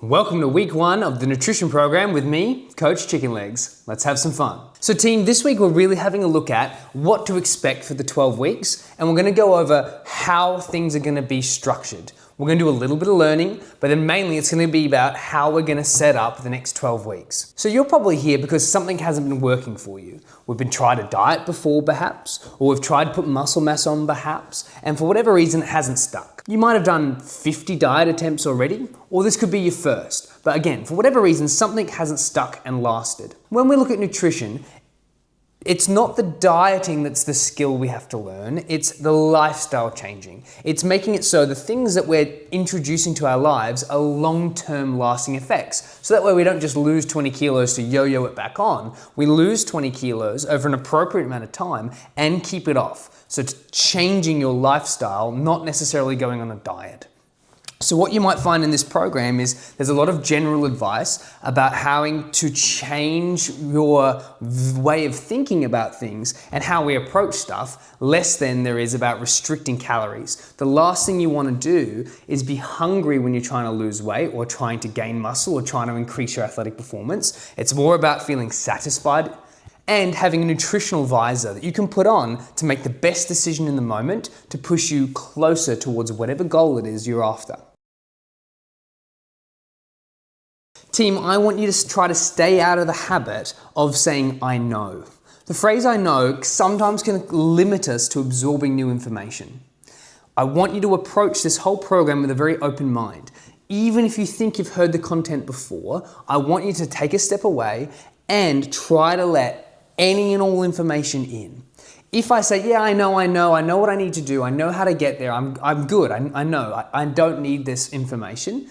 Welcome to week 1 of the nutrition program with me, Coach Chickenlegs. Let's have some fun. So team, this week we're really having a look at what to expect for the 12 weeks, and we're going to go over how things are going to be structured. We're going to do a little bit of learning, but then mainly it's going to be about how we're going to set up the next 12 weeks. So you're probably here because something hasn't been working for you. We've been trying to diet before perhaps, or we've tried to put muscle mass on perhaps, and for whatever reason it hasn't stuck. You might have done 50 diet attempts already, or this could be your first. But again, for whatever reason, something hasn't stuck and lasted. When we look at nutrition, it's not the dieting that's the skill we have to learn, it's the lifestyle changing. It's making it so the things that we're introducing to our lives are long-term lasting effects. So that way we don't just lose 20 kilos to yo-yo it back on, we lose 20 kilos over an appropriate amount of time and keep it off. So it's changing your lifestyle, not necessarily going on a diet. So what you might find in this program is there's a lot of general advice about how to change your way of thinking about things and how we approach stuff, less than there is about restricting calories. The last thing you want to do is be hungry when you're trying to lose weight or trying to gain muscle or trying to increase your athletic performance. It's more about feeling satisfied and having a nutritional visor that you can put on to make the best decision in the moment to push you closer towards whatever goal it is you're after. Team, I want you to try to stay out of the habit of saying, I know. The phrase I know sometimes can limit us to absorbing new information. I want you to approach this whole program with a very open mind. Even if you think you've heard the content before, I want you to take a step away and try to let any and all information in. If I say, yeah, I know what I need to do, I know how to get there, I'm good, I know, I don't need this information.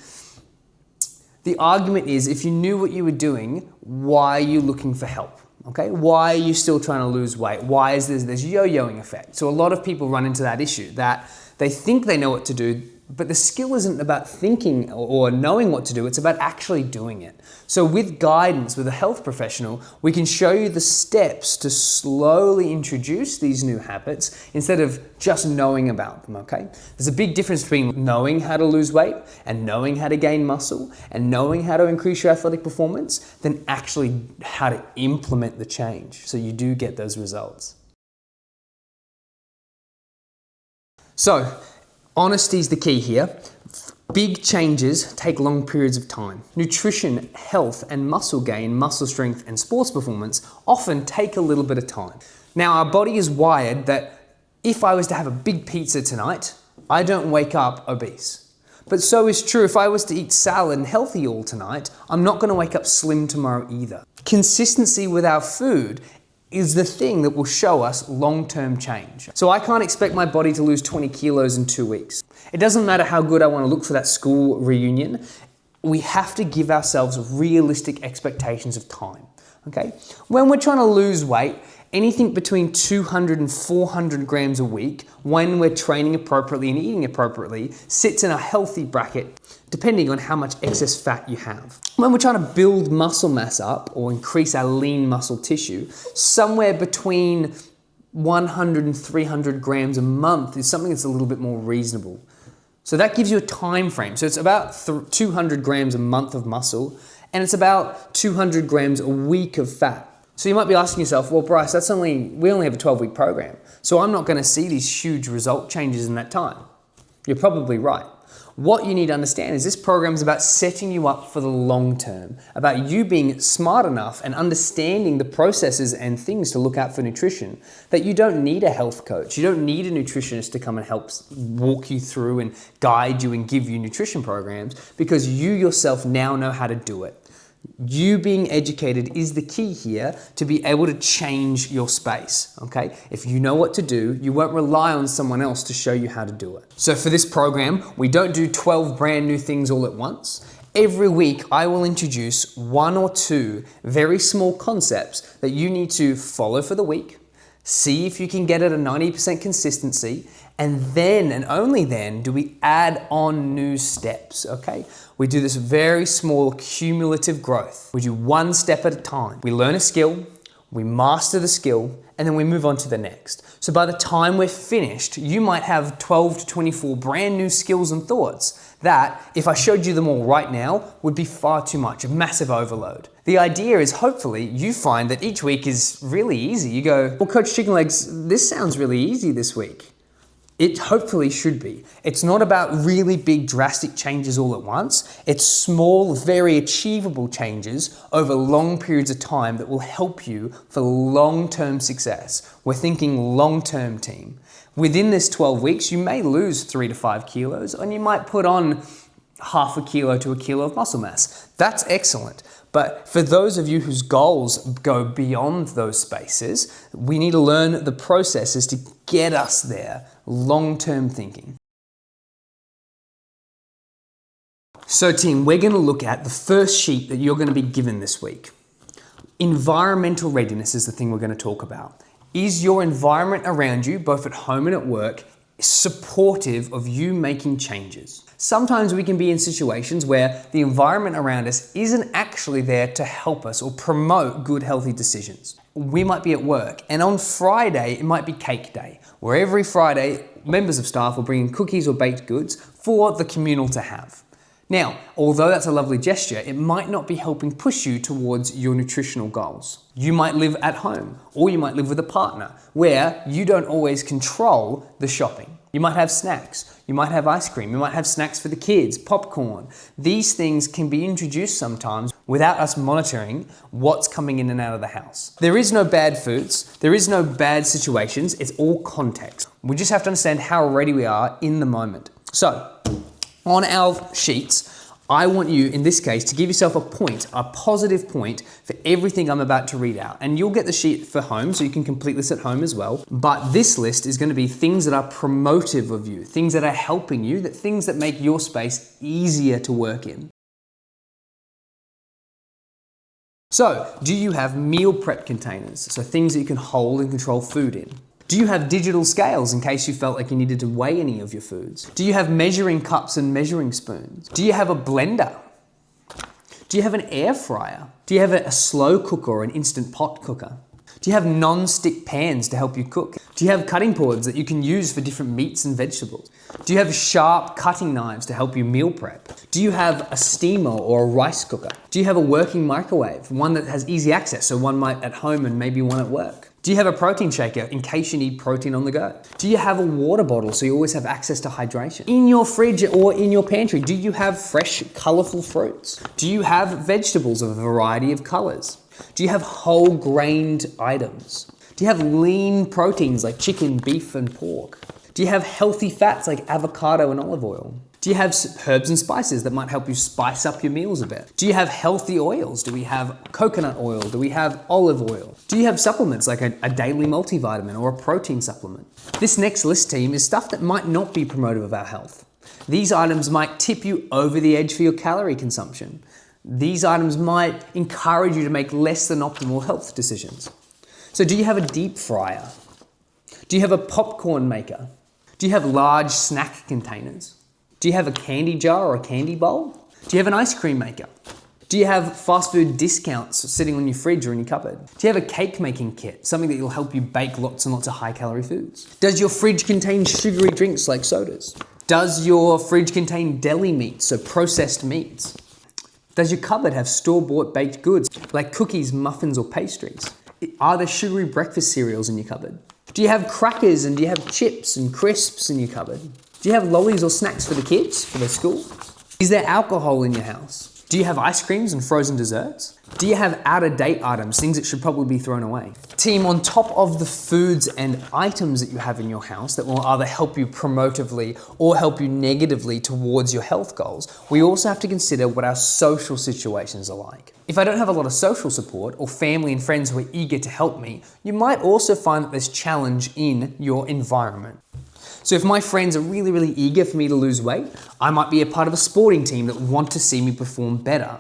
The argument is, if you knew what you were doing, why are you looking for help? Okay, why are you still trying to lose weight? Why is there this yo-yoing effect? So a lot of people run into that issue that they think they know what to do, but the skill isn't about thinking or knowing what to do, it's about actually doing it. So with guidance, with a health professional, we can show you the steps to slowly introduce these new habits instead of just knowing about them, okay? There's a big difference between knowing how to lose weight and knowing how to gain muscle and knowing how to increase your athletic performance than actually how to implement the change so you do get those results. So, honesty is the key here. Big changes take long periods of time. Nutrition, health, and muscle gain, muscle strength, and sports performance often take a little bit of time. Now, our body is wired that if I was to have a big pizza tonight, I don't wake up obese. But so is true if I was to eat salad and healthy all tonight, I'm not going to wake up slim tomorrow either. Consistency with our food is the thing that will show us long-term change. So I can't expect my body to lose 20 kilos in 2 weeks. It doesn't matter how good I want to look for that school reunion. We have to give ourselves realistic expectations of time, okay? When we're trying to lose weight, anything between 200 and 400 grams a week, when we're training appropriately and eating appropriately, sits in a healthy bracket, depending on how much excess fat you have. When we're trying to build muscle mass up or increase our lean muscle tissue, somewhere between 100 and 300 grams a month is something that's a little bit more reasonable. So that gives you a time frame. So it's about 200 grams a month of muscle, and it's about 200 grams a week of fat. So you might be asking yourself, well, Bryce, we only have a 12-week program, so I'm not going to see these huge result changes in that time. You're probably right. What you need to understand is this program is about setting you up for the long term, about you being smart enough and understanding the processes and things to look out for nutrition, that you don't need a health coach, you don't need a nutritionist to come and help walk you through and guide you and give you nutrition programs, because you yourself now know how to do it. You being educated is the key here to be able to change your space, okay? If you know what to do, you won't rely on someone else to show you how to do it. So for this program, we don't do 12 brand new things all at once. Every week, I will introduce 1 or 2 very small concepts that you need to follow for the week, see if you can get at a 90% consistency, and then and only then do we add on new steps, okay? We do this very small cumulative growth. We do 1 step at a time. We learn a skill, we master the skill, and then we move on to the next. So by the time we're finished, you might have 12 to 24 brand new skills and thoughts that, if I showed you them all right now, would be far too much, a massive overload. The idea is hopefully you find that each week is really easy. You go, well, Coach Chicken Legs, this sounds really easy this week. It hopefully should be. It's not about really big drastic changes all at once. It's small, very achievable changes over long periods of time that will help you for long-term success. We're thinking long-term, team. Within this 12 weeks, you may lose 3 to 5 kilos and you might put on half a kilo to a kilo of muscle mass. That's excellent. But for those of you whose goals go beyond those spaces, we need to learn the processes to get us there, long-term thinking. So team, we're going to look at the first sheet that you're going to be given this week. Environmental readiness is the thing we're going to talk about. Is your environment around you, both at home and at work, supportive of you making changes? Sometimes we can be in situations where the environment around us isn't actually there to help us or promote good, healthy decisions. We might be at work, and on Friday, it might be cake day, where every Friday, members of staff will bring in cookies or baked goods for the communal to have. Now, although that's a lovely gesture, it might not be helping push you towards your nutritional goals. You might live at home, or you might live with a partner, where you don't always control the shopping. You might have snacks, you might have ice cream, you might have snacks for the kids, popcorn. These things can be introduced sometimes without us monitoring what's coming in and out of the house. There is no bad foods, there is no bad situations, it's all context. We just have to understand how ready we are in the moment. So, on our sheets, I want you, in this case, to give yourself a point, a positive point for everything I'm about to read out. And you'll get the sheet for home, so you can complete this at home as well. But this list is going to be things that are promotive of you, things that are helping you, things that make your space easier to work in. So, do you have meal prep containers? So things that you can hold and control food in. Do you have digital scales in case you felt like you needed to weigh any of your foods? Do you have measuring cups and measuring spoons? Do you have a blender? Do you have an air fryer? Do you have a slow cooker or an instant pot cooker? Do you have non-stick pans to help you cook? Do you have cutting boards that you can use for different meats and vegetables? Do you have sharp cutting knives to help you meal prep? Do you have a steamer or a rice cooker? Do you have a working microwave, one that has easy access, so one might at home and maybe one at work? Do you have a protein shaker in case you need protein on the go? Do you have a water bottle so you always have access to hydration? In your fridge or in your pantry, do you have fresh, colorful fruits? Do you have vegetables of a variety of colors? Do you have whole grained items? Do you have lean proteins like chicken, beef, and pork? Do you have healthy fats like avocado and olive oil? Do you have herbs and spices that might help you spice up your meals a bit? Do you have healthy oils? Do we have coconut oil? Do we have olive oil? Do you have supplements like a daily multivitamin or a protein supplement? This next list, team, is stuff that might not be promotive of our health. These items might tip you over the edge for your calorie consumption. These items might encourage you to make less than optimal health decisions. So do you have a deep fryer? Do you have a popcorn maker? Do you have large snack containers? Do you have a candy jar or a candy bowl? Do you have an ice cream maker? Do you have fast food discounts sitting on your fridge or in your cupboard? Do you have a cake making kit, something that will help you bake lots and lots of high calorie foods? Does your fridge contain sugary drinks like sodas? Does your fridge contain deli meats, so processed meats? Does your cupboard have store-bought baked goods like cookies, muffins, or pastries? Are there sugary breakfast cereals in your cupboard? Do you have crackers and do you have chips and crisps in your cupboard? Do you have lollies or snacks for the kids, for their school? Is there alcohol in your house? Do you have ice creams and frozen desserts? Do you have out-of-date items, things that should probably be thrown away? Team, on top of the foods and items that you have in your house that will either help you promotively or help you negatively towards your health goals, we also have to consider what our social situations are like. If I don't have a lot of social support or family and friends who are eager to help me, you might also find that there's challenge in your environment. So if my friends are really, really eager for me to lose weight, I might be a part of a sporting team that want to see me perform better.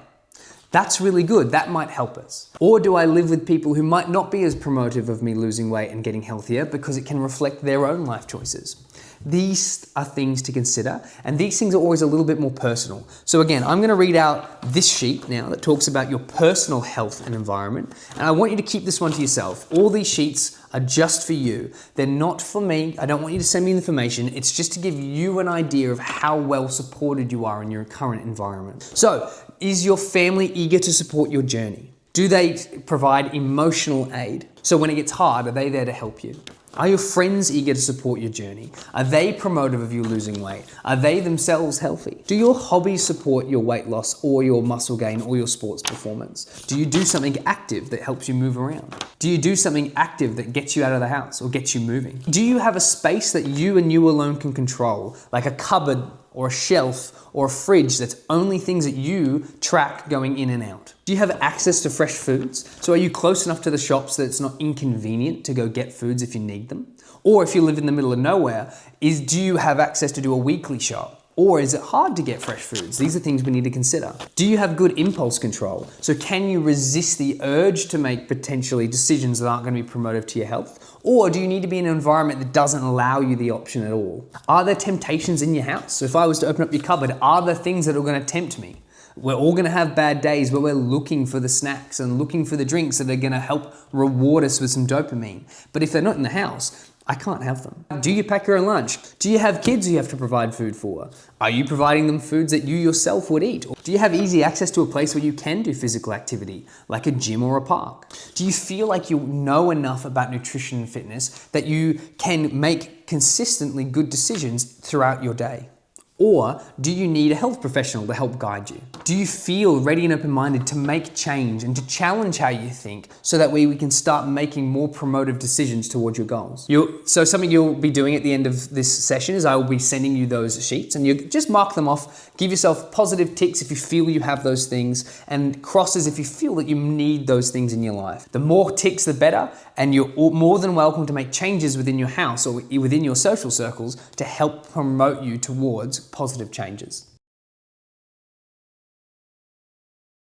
That's really good, that might help us. Or do I live with people who might not be as promotive of me losing weight and getting healthier because it can reflect their own life choices? These are things to consider, and these things are always a little bit more personal. So again, I'm gonna read out this sheet now that talks about your personal health and environment, and I want you to keep this one to yourself. All these sheets are just for you. They're not for me. I don't want you to send me information. It's just to give you an idea of how well supported you are in your current environment. So, is your family eager to support your journey? Do they provide emotional aid? So when it gets hard, are they there to help you? Are your friends eager to support your journey? Are they promotive of you losing weight? Are they themselves healthy? Do your hobbies support your weight loss or your muscle gain or your sports performance? Do you do something active that helps you move around? Do you do something active that gets you out of the house or gets you moving? Do you have a space that you and you alone can control, like a cupboard or a shelf or a fridge that's only things that you track going in and out? Do you have access to fresh foods? So are you close enough to the shops that it's not inconvenient to go get foods if you need them? Or if you live in the middle of nowhere, do you have access to do a weekly shop? Or is it hard to get fresh foods? These are things we need to consider. Do you have good impulse control? So can you resist the urge to make potentially decisions that aren't going to be promotive to your health? Or do you need to be in an environment that doesn't allow you the option at all? Are there temptations in your house? So if I was to open up your cupboard, are there things that are going to tempt me? We're all going to have bad days where we're looking for the snacks and looking for the drinks that are going to help reward us with some dopamine. But if they're not in the house, I can't have them. Do you pack your own lunch? Do you have kids you have to provide food for? Are you providing them foods that you yourself would eat? Do you have easy access to a place where you can do physical activity, like a gym or a park? Do you feel like you know enough about nutrition and fitness that you can make consistently good decisions throughout your day? Or do you need a health professional to help guide you? Do you feel ready and open-minded to make change and to challenge how you think so that way we can start making more promotive decisions towards your goals? So something you'll be doing at the end of this session is I will be sending you those sheets and you just mark them off, give yourself positive ticks if you feel you have those things and crosses if you feel that you need those things in your life. The more ticks, the better, and you're more than welcome to make changes within your house or within your social circles to help promote you towards positive changes.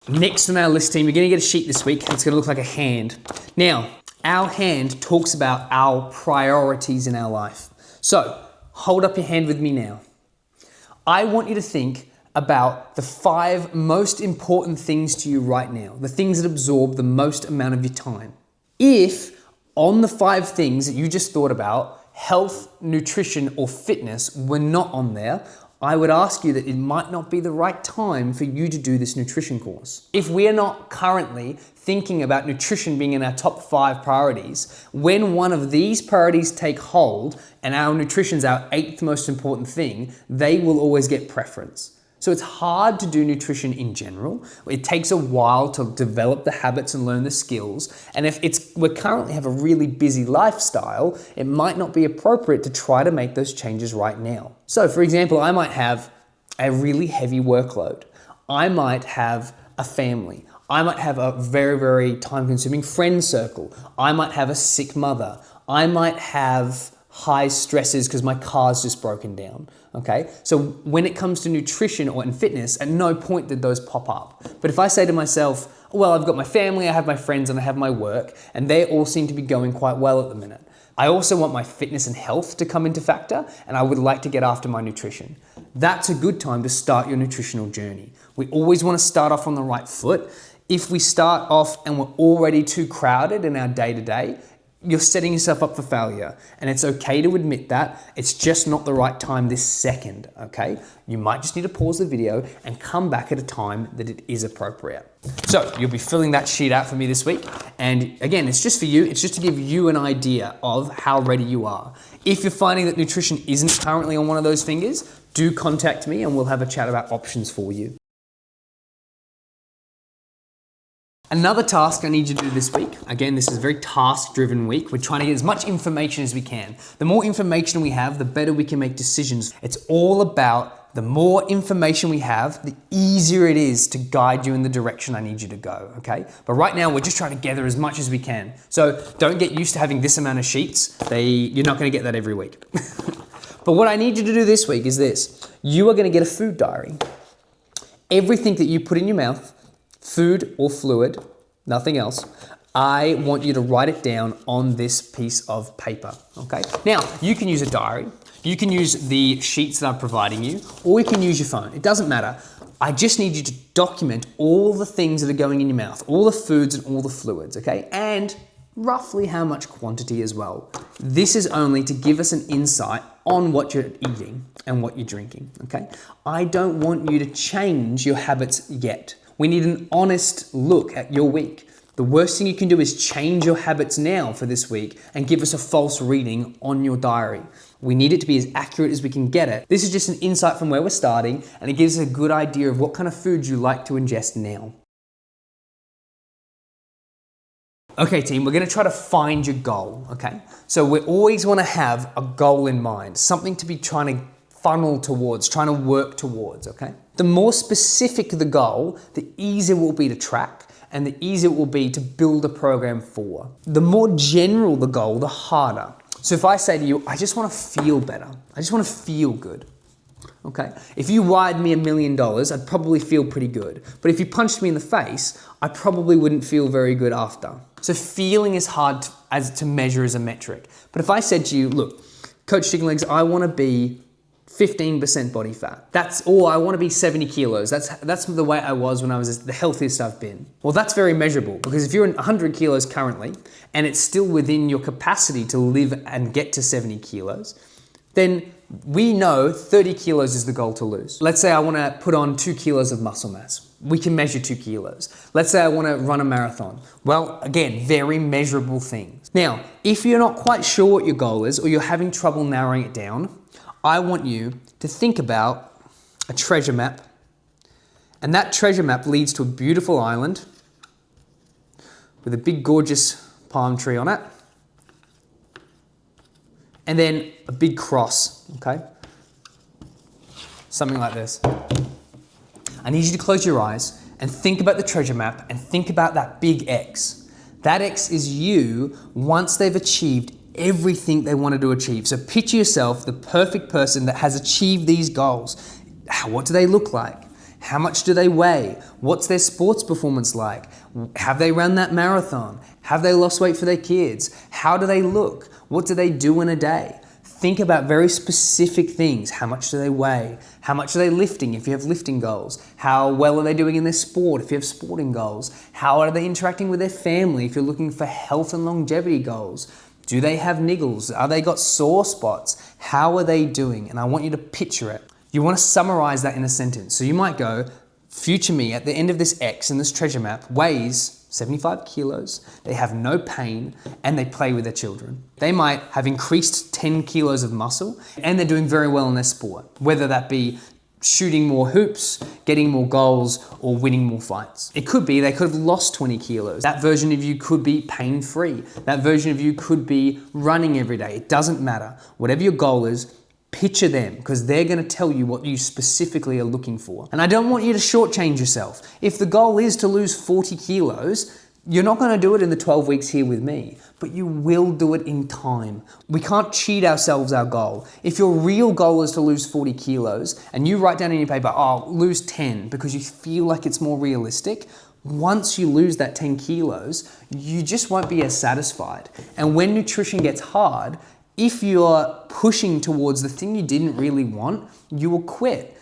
Next on our list, team, you're going to get a sheet this week. It's going to look like a hand. Now, our hand talks about our priorities in our life. So, hold up your hand with me now. I want you to think about the 5 most important things to you right now, the things that absorb the most amount of your time. If on the 5 things that you just thought about, health, nutrition, or fitness were not on there, I would ask you that it might not be the right time for you to do this nutrition course. If we are not currently thinking about nutrition being in our top 5 priorities, when one of these priorities take hold and our nutrition's our 8th most important thing, they will always get preference. So it's hard to do nutrition in general. It takes a while to develop the habits and learn the skills. And if we currently have a really busy lifestyle, it might not be appropriate to try to make those changes right now. So for example, I might have a really heavy workload. I might have a family. I might have a very, very time-consuming friend circle. I might have a sick mother. I might have high stresses because my car's just broken down, okay? So when it comes to nutrition or in fitness, at no point did those pop up. But if I say to myself, well, I've got my family, I have my friends, and I have my work, and they all seem to be going quite well at the minute. I also want my fitness and health to come into factor, and I would like to get after my nutrition. That's a good time to start your nutritional journey. We always want to start off on the right foot. If we start off and we're already too crowded in our day-to-day, you're setting yourself up for failure, and it's okay to admit that. It's just not the right time this second, okay? You might just need to pause the video and come back at a time that it is appropriate. So you'll be filling that sheet out for me this week. And again, it's just for you. It's just to give you an idea of how ready you are. If you're finding that nutrition isn't currently on one of those fingers, do contact me and we'll have a chat about options for you. Another task I need you to do this week, again, this is a very task-driven week. We're trying to get as much information as we can. The more information we have, the better we can make decisions. It's all about the more information we have, the easier it is to guide you in the direction I need you to go, okay? But right now, we're just trying to gather as much as we can. So don't get used to having this amount of sheets. You're not gonna get that every week. But what I need you to do this week is this. You are gonna get a food diary. Everything that you put in your mouth, food or fluid, nothing else, I want you to write it down on this piece of paper, okay? Now, you can use a diary, you can use the sheets that I'm providing you, or you can use your phone. It doesn't matter. I just need you to document all the things that are going in your mouth, all the foods and all the fluids, okay? And roughly how much quantity as well. This is only to give us an insight on what you're eating and what you're drinking, okay? I don't want you to change your habits yet. We need an honest look at your week. The worst thing you can do is change your habits now for this week and give us a false reading on your diary. We need it to be as accurate as we can get it. This is just an insight from where we're starting, and it gives us a good idea of what kind of foods you like to ingest now. Okay team, we're gonna try to find your goal, okay? So we always wanna have a goal in mind, something to be trying to funnel towards, trying to work towards, okay? The more specific the goal, the easier it will be to track and the easier it will be to build a program for. The more general the goal, the harder. So if I say to you, I just wanna feel better, I just wanna feel good, okay? If you wired me $1 million, I'd probably feel pretty good. But if you punched me in the face, I probably wouldn't feel very good after. So feeling is hard to measure as a metric. But if I said to you, look, Coach Chicken Legs, I wanna be 15% body fat. I wanna be 70 kilos. That's the way I was when I was the healthiest I've been. Well, that's very measurable because if you're 100 kilos currently and it's still within your capacity to live and get to 70 kilos, then we know 30 kilos is the goal to lose. Let's say I wanna put on 2 kilos of muscle mass. We can measure 2 kilos. Let's say I wanna run a marathon. Well, again, very measurable things. Now, if you're not quite sure what your goal is or you're having trouble narrowing it down, I want you to think about a treasure map, and that treasure map leads to a beautiful island with a big gorgeous palm tree on it, and then a big cross, okay? Something like this. I need you to close your eyes and think about the treasure map and think about that big X. That X is you once they've achieved everything they wanted to achieve. So picture yourself the perfect person that has achieved these goals. What do they look like? How much do they weigh? What's their sports performance like? Have they run that marathon? Have they lost weight for their kids? How do they look? What do they do in a day? Think about very specific things. How much do they weigh? How much are they lifting if you have lifting goals? How well are they doing in their sport if you have sporting goals? How are they interacting with their family if you're looking for health and longevity goals? Do they have niggles? Are they got sore spots? How are they doing? And I want you to picture it. You want to summarize that in a sentence. So you might go, future me at the end of this X in this treasure map weighs 75 kilos, they have no pain, and they play with their children. They might have increased 10 kilos of muscle, and they're doing very well in their sport, whether that be shooting more hoops, getting more goals, or winning more fights. It could be they could have lost 20 kilos. That version of you could be pain-free. That version of you could be running every day. It doesn't matter. Whatever your goal is, picture them because they're gonna tell you what you specifically are looking for. And I don't want you to shortchange yourself. If the goal is to lose 40 kilos, you're not gonna do it in the 12 weeks here with me, but you will do it in time. We can't cheat ourselves our goal. If your real goal is to lose 40 kilos and you write down in your paper, oh, lose 10 because you feel like it's more realistic, once you lose that 10 kilos, you just won't be as satisfied. And when nutrition gets hard, if you're pushing towards the thing you didn't really want, you will quit.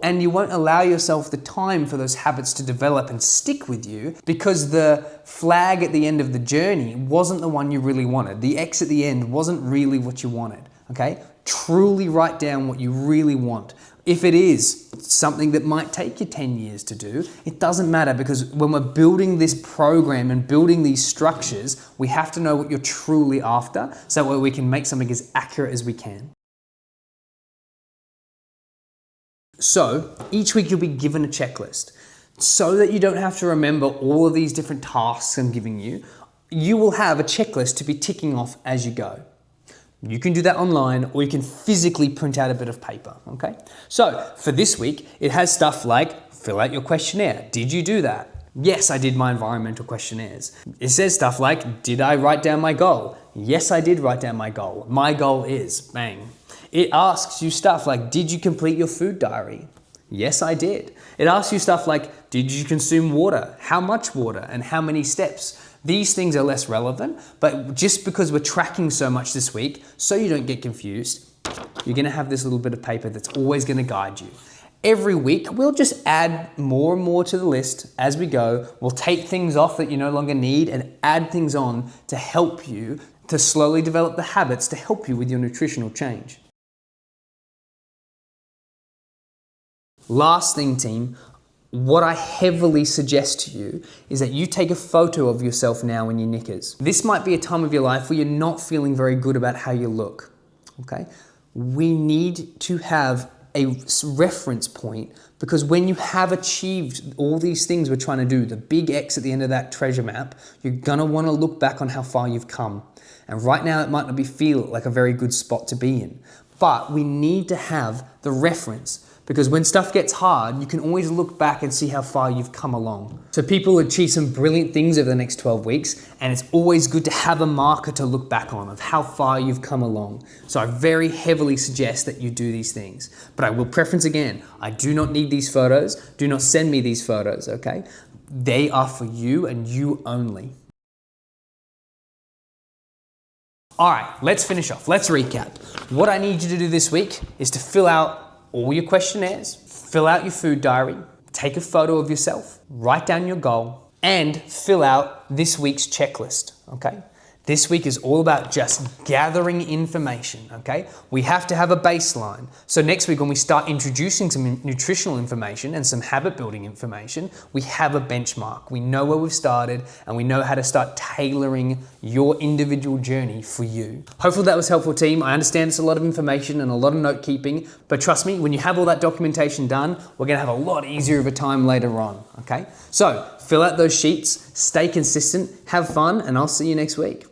And you won't allow yourself the time for those habits to develop and stick with you because the flag at the end of the journey wasn't the one you really wanted. The X at the end wasn't really what you wanted, okay? Truly write down what you really want. If it is something that might take you 10 years to do, it doesn't matter because when we're building this program and building these structures, we have to know what you're truly after so that we can make something as accurate as we can. So each week you'll be given a checklist so that you don't have to remember all of these different tasks I'm giving you. You will have a checklist to be ticking off as you go. You can do that online or you can physically print out a bit of paper, okay? So for this week, it has stuff like fill out your questionnaire. Did you do that? Yes, I did my environmental questionnaires. It says stuff like, did I write down my goal? Yes, I did write down my goal. My goal is, bang. It asks you stuff like, did you complete your food diary? Yes, I did. It asks you stuff like, did you consume water? How much water and how many steps? These things are less relevant, but just because we're tracking so much this week, so you don't get confused, you're gonna have this little bit of paper that's always gonna guide you. Every week, we'll just add more and more to the list as we go. We'll take things off that you no longer need and add things on to help you to slowly develop the habits to help you with your nutritional change. Last thing, team, what I heavily suggest to you is that you take a photo of yourself now in your knickers. This might be a time of your life where you're not feeling very good about how you look, okay? We need to have a reference point, because when you have achieved all these things we're trying to do, the big X at the end of that treasure map, you're gonna wanna look back on how far you've come. And right now it might not feel like a very good spot to be in, but we need to have the reference, because when stuff gets hard, you can always look back and see how far you've come along. So people achieve some brilliant things over the next 12 weeks, and it's always good to have a marker to look back on of how far you've come along. So I very heavily suggest that you do these things. But I will preference again, I do not need these photos. Do not send me these photos, okay? They are for you and you only. All right, let's finish off. Let's recap. What I need you to do this week is to fill out all your questionnaires, fill out your food diary, take a photo of yourself, write down your goal, and fill out this week's checklist, okay? This week is all about just gathering information, okay? We have to have a baseline. So next week when we start introducing some nutritional information and some habit building information, we have a benchmark. We know where we've started and we know how to start tailoring your individual journey for you. Hopefully that was helpful, team. I understand it's a lot of information and a lot of note keeping, but trust me, when you have all that documentation done, we're gonna have a lot easier of a time later on, okay? So fill out those sheets, stay consistent, have fun, and I'll see you next week.